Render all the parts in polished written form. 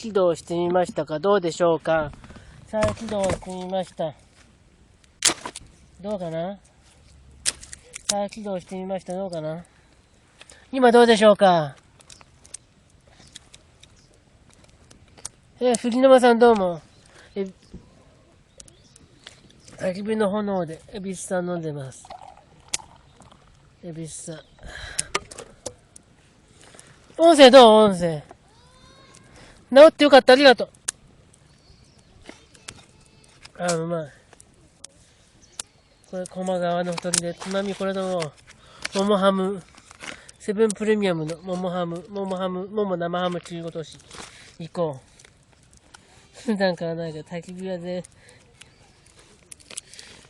起動してみましたか？どうでしょうか？再起動してみました。どうかな？再起動してみました。どうかな？今どうでしょうか？藤沼さんどうも。焚き火の炎で恵比寿さん飲んでます。恵比寿さん。音声どう？音声。治ってよかった。ありがとう。うまい。これ、駒川の太りで、つまみこれの桃ハム、セブンプレミアムの桃生ハム中ごとし、行こう。普段からないけど、焚き火屋で、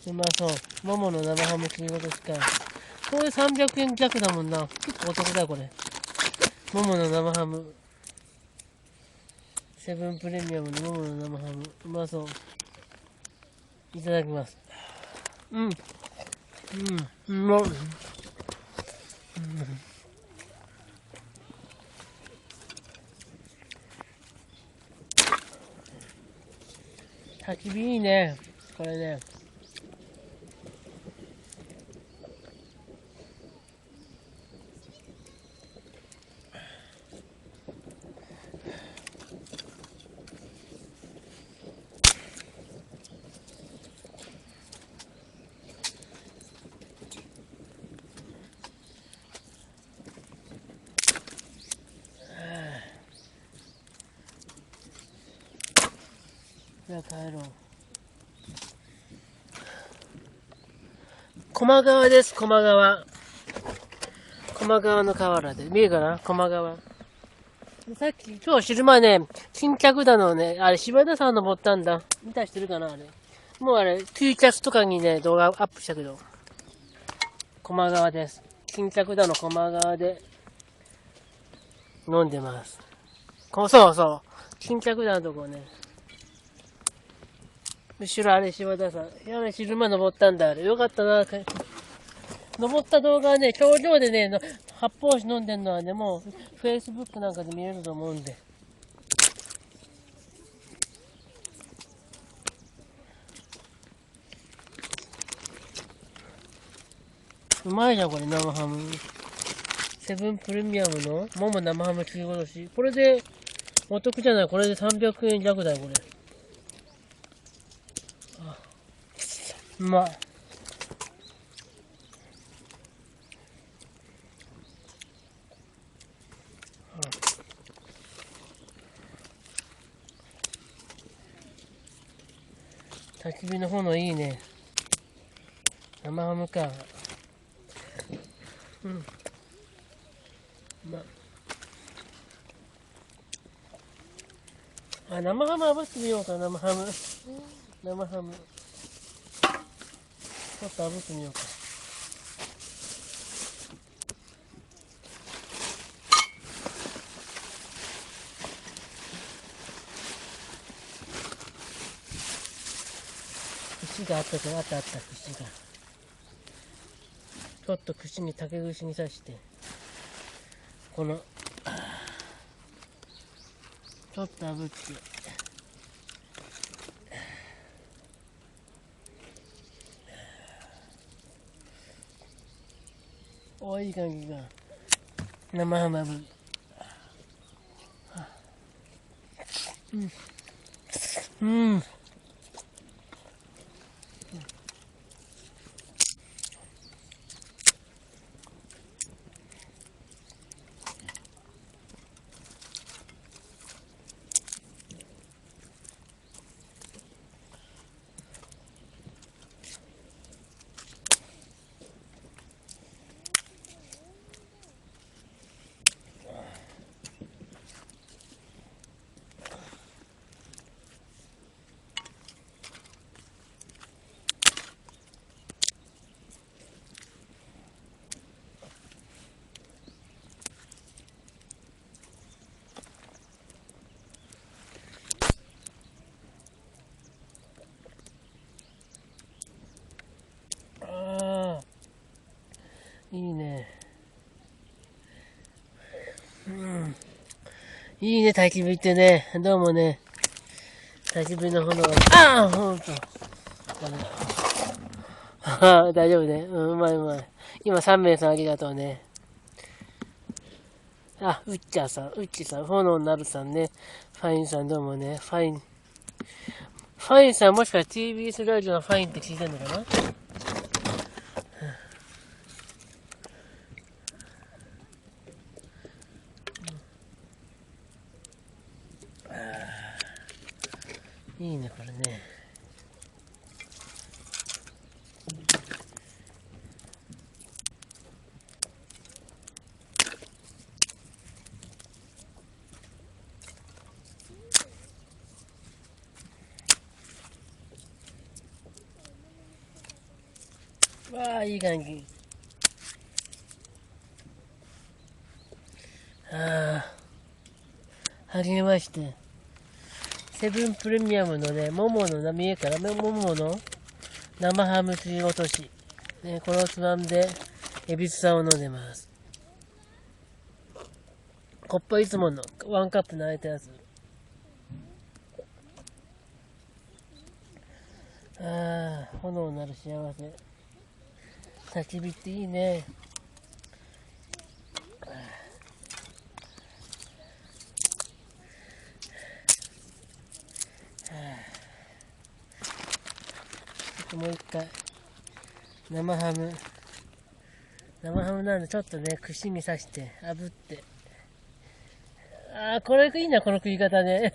うまそう。桃の生ハム中ごとしか。これ300円弱だもんな。結構お得だ、これ。桃の生ハム。セブンプレミアムの桃の生ハム。うまそう。いただきます。うん。うん。うまっ。焚き火いいね。これね。じゃあ帰ろう。駒川です、駒川。駒川の河原で。見えるかな？駒川。さっき、今日昼間ね、新客だのね、あれ、柴田さん登ったんだ。見たりしてるかなあれ。もうあれ、T キャスとかにね、動画アップしたけど。駒川です。新客だの駒川で飲んでます。そうそう。新客だのとこね。後ろあれ、柴田さん。あれ、昼間登ったんだ。あれ、よかったな。登った動画はね、頂上でね、発泡酒飲んでんのはね、もう、Facebook なんかで見えると思うんで。うまいじゃん、これ、生ハム。セブンプレミアムの桃生ハム切り殺し。これで、お得じゃない？これで300円弱だよ、これ。うまい。焚き火の炎いいね。生ハムか。うん。うまい。生ハム炙ってみようか、生ハム。生ハム。ちょっと炙ってみようか。串があったから、あった、串が。ちょっと串に竹串に刺して、この、ちょっと炙って、いい感じが。生ハム炙る。うん。いいね、焚き火ってね。どうもね。焚き火の炎が、ああほんと。大丈夫ね。うん、うまいうまい。今3名さんありがとうね。あ、うっちゃさん、うっちさん、炎なるさんね。ファインさんどうもね。ファインさんもしかして TBS ラジオのファインって聞いてんのかな。いいね、これね。わあ、いい感じ。ああ、はじめまして。セブンプレミアムのね、ももの見えから、ももの生ハム切り落とし。ね、このつまんで、エビスさんを飲んでます。コップはいつものワンカップの空いたやつ。ああ、炎なる幸せ。焚き火っていいね。ちょっともう一回。生ハム。生ハムなんでちょっとね、串に刺して、炙って。ああ、これいいな、この食い方ね。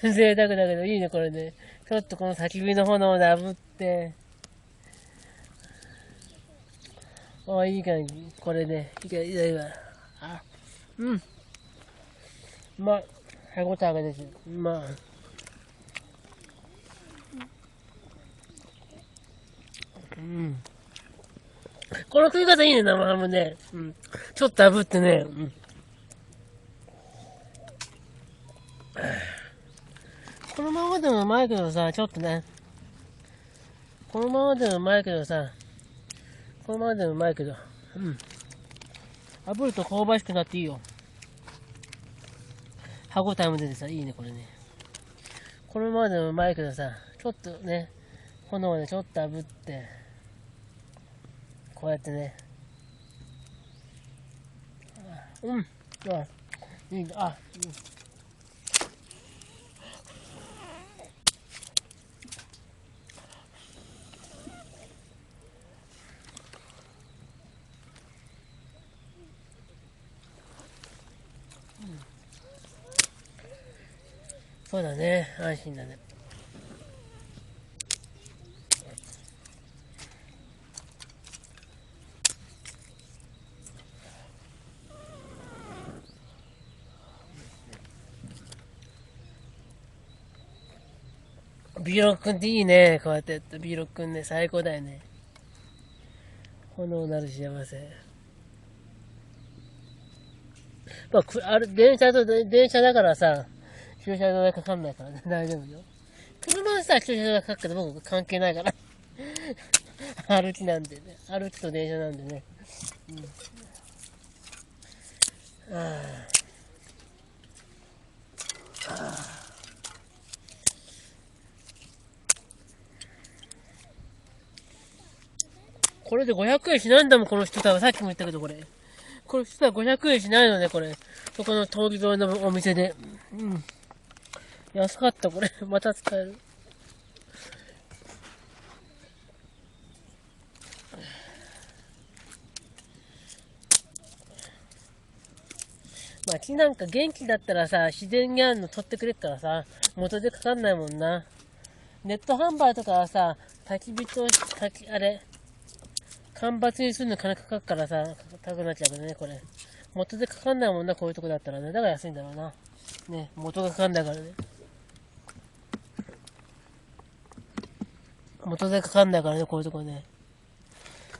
贅沢だけどいいね、これね。ちょっとこの焚き火の炎で炙って。ああ、いい感じ。これね。いいわ。あ、うん。うまい。歯応えが出てる。うまい。うん。この食い方いいね、生ハムね。うん。ちょっと炙ってね。うん。このままでもうまいけどさ、ちょっとね。このままでもうまいけどさ、このままでもうまいけど。うん。炙ると香ばしくなっていいよ。歯応えも出てさ、いいね、これね。このままでもうまいけどさ、ちょっとね、炎でちょっと炙って、こうやってね。うん。あ、いいね。あ、うん。そうだね。安心だね。ビーロックンっていいね。こうやってやって、ビーロックンね、最高だよね。炎なる幸せ。まあ、電車だからさ、駐車場代かかんないからね、大丈夫よ。車はさ、駐車場代かかるけど僕関係ないから。歩きなんでね。歩きと電車なんでね。うん。これで500円しないんだもん、この人さ。さっきも言ったけど、これ。これ人は500円しないのね、これ。そこの通り沿いのお店で。うん。安かった、これ。また使える。街なんか元気だったらさ、自然にあるの取ってくれっからさ、元でかかんないもんな。ネット販売とかはさ、焚き火と、あれ、間伐にするの金かかるからさ、高くなっちゃうけどね、これ。元でかかんないもんな、こういうとこだったらね。だから安いんだろうな。ね、元がかかんないからね。元でかかんないからね、こういうとこね。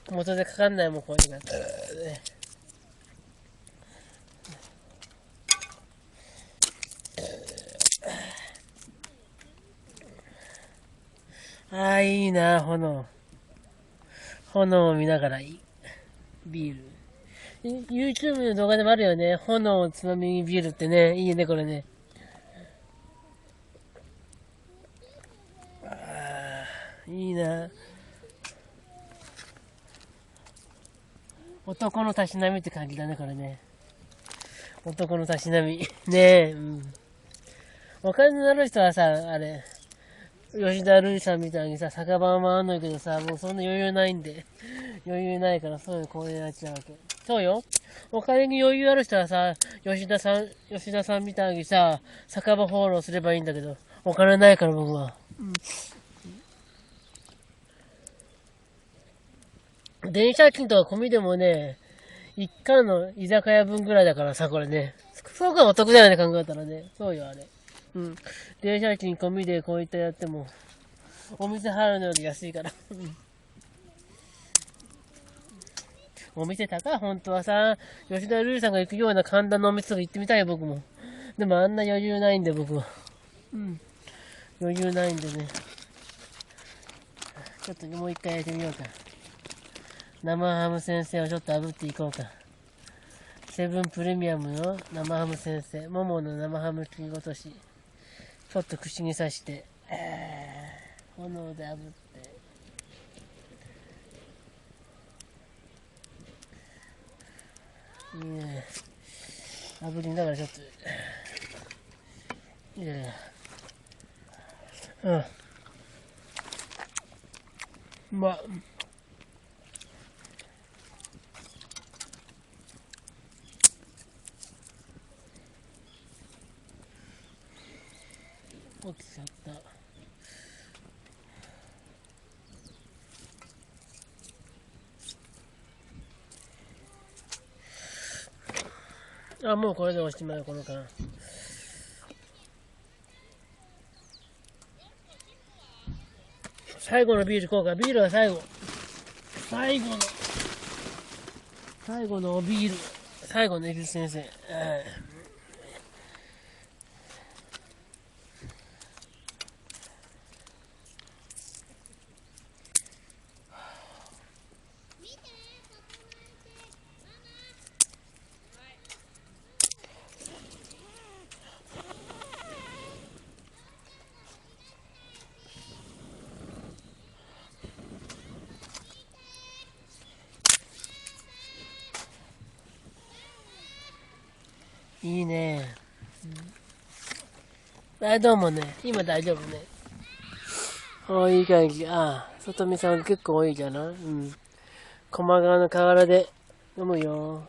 元でかかんないもん、こういうとこだったらね。ああ、いいな、炎。炎を見ながらいい。ビール。YouTube の動画でもあるよね。炎をつまみにビールってね。いいね、これね。いいな。男のたしなみって感じだね、これね。男のたしなみ。ねえ、うん。お金のある人はさ、あれ、吉田類さんみたいにさ、酒場も回んないけどさ、もうそんな余裕ないんで。余裕ないから、そういうのこういうやっちゃうわけ。そうよ。お金に余裕ある人はさ、吉田さんみたいにさ、酒場放浪すればいいんだけど、お金ないから僕は。電車賃とか込みでもね、一貫の居酒屋分ぐらいだからさ、これね。そうかお得だよね、考えたらね。そうよ、あれ。うん。電車賃込みでこういったやっても、お店払うのより安いから。お店高い、本当はさ、吉田瑠璃さんが行くような神田のお店とか行ってみたいよ、僕も。でもあんな余裕ないんで、僕は。うん。余裕ないんでね。ちょっともう一回やってみようか。生ハム先生をちょっと炙っていこうか。セブンプレミアムの生ハム先生。ももの生ハム切り落とし。ちょっと串に刺して。炎で炙って。いいね。炙りながらちょっと。いやいや。うん。うまっ。起きちゃった。あ、もうこれでおしまい、この間。最後のビールこうか。ビールは最後。最後のビール。最後のエビス先生。いいね。あ、どうもね。今大丈夫ね。おいい感じ。ああ、外見さん結構多いじゃない。うん。駒川の河原で飲むよ。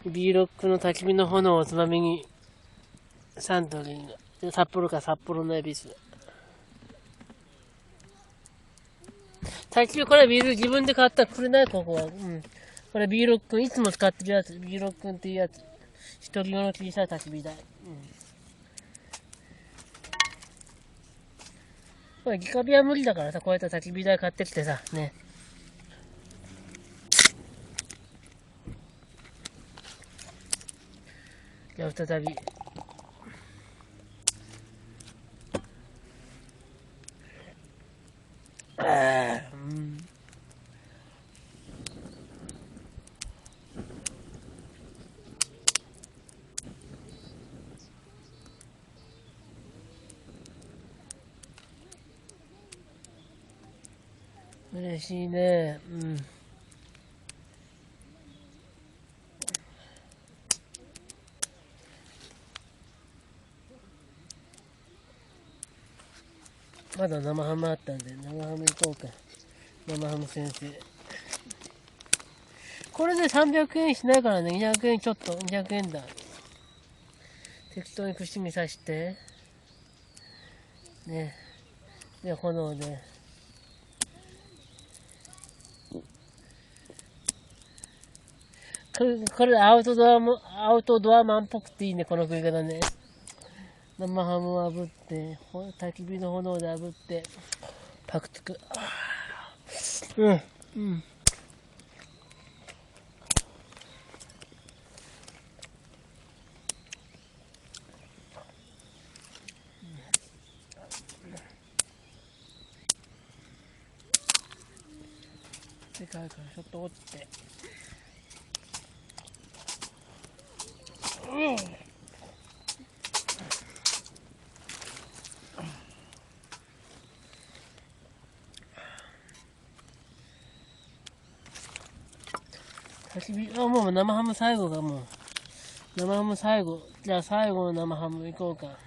ビーロックの焚き火の炎をつまみに、サントリーの、札幌か札幌のエビス。焚き火、これビール自分で買ったらくれないここは。うん。これビーロック、いつも使ってるやつ。ビーロックっていうやつ。一人用の小さい焚き火台。うん。これ、直火は無理だからさ、こうやって焚き火台買ってきてさ、ね。じゃあ再び。うん。嬉しいね。うん。まだ生ハムあったんで、生ハム行こうか。生ハム先生。これで300円しないからね、200円ちょっと、200円だ。適当に串に刺して、ね。で、炎で。これアウトドアマンっぽくていいね、この食い方ね。生ハムを炙って、焚き火の炎で炙って、パクつく。うん、うん。でかいからちょっと折って。焚き火、あ、もう生ハム最後がもう。生ハム最後。じゃあ最後の生ハムいこうか。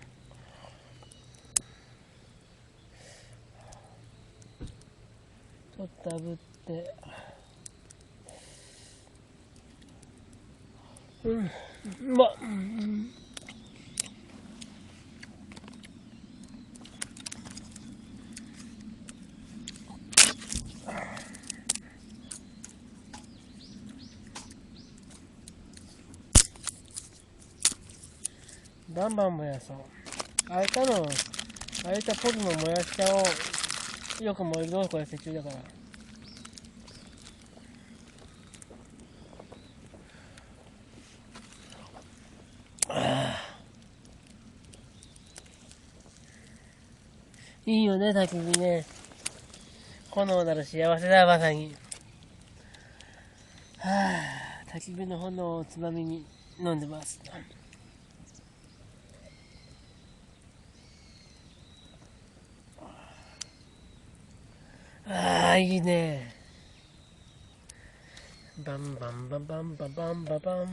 ちょっと炙って。うん。うまっ。バンバン燃やそう。あえたポリも燃やしちゃおう。よく燃えるのこれ石中だから。いいよね、焚き火ね。炎なる幸せだ、まさに。はぁ、焚き火の炎をつまみに飲んでます。ああ、いいね。バンバンバンバンバンバンバンバン。はぁ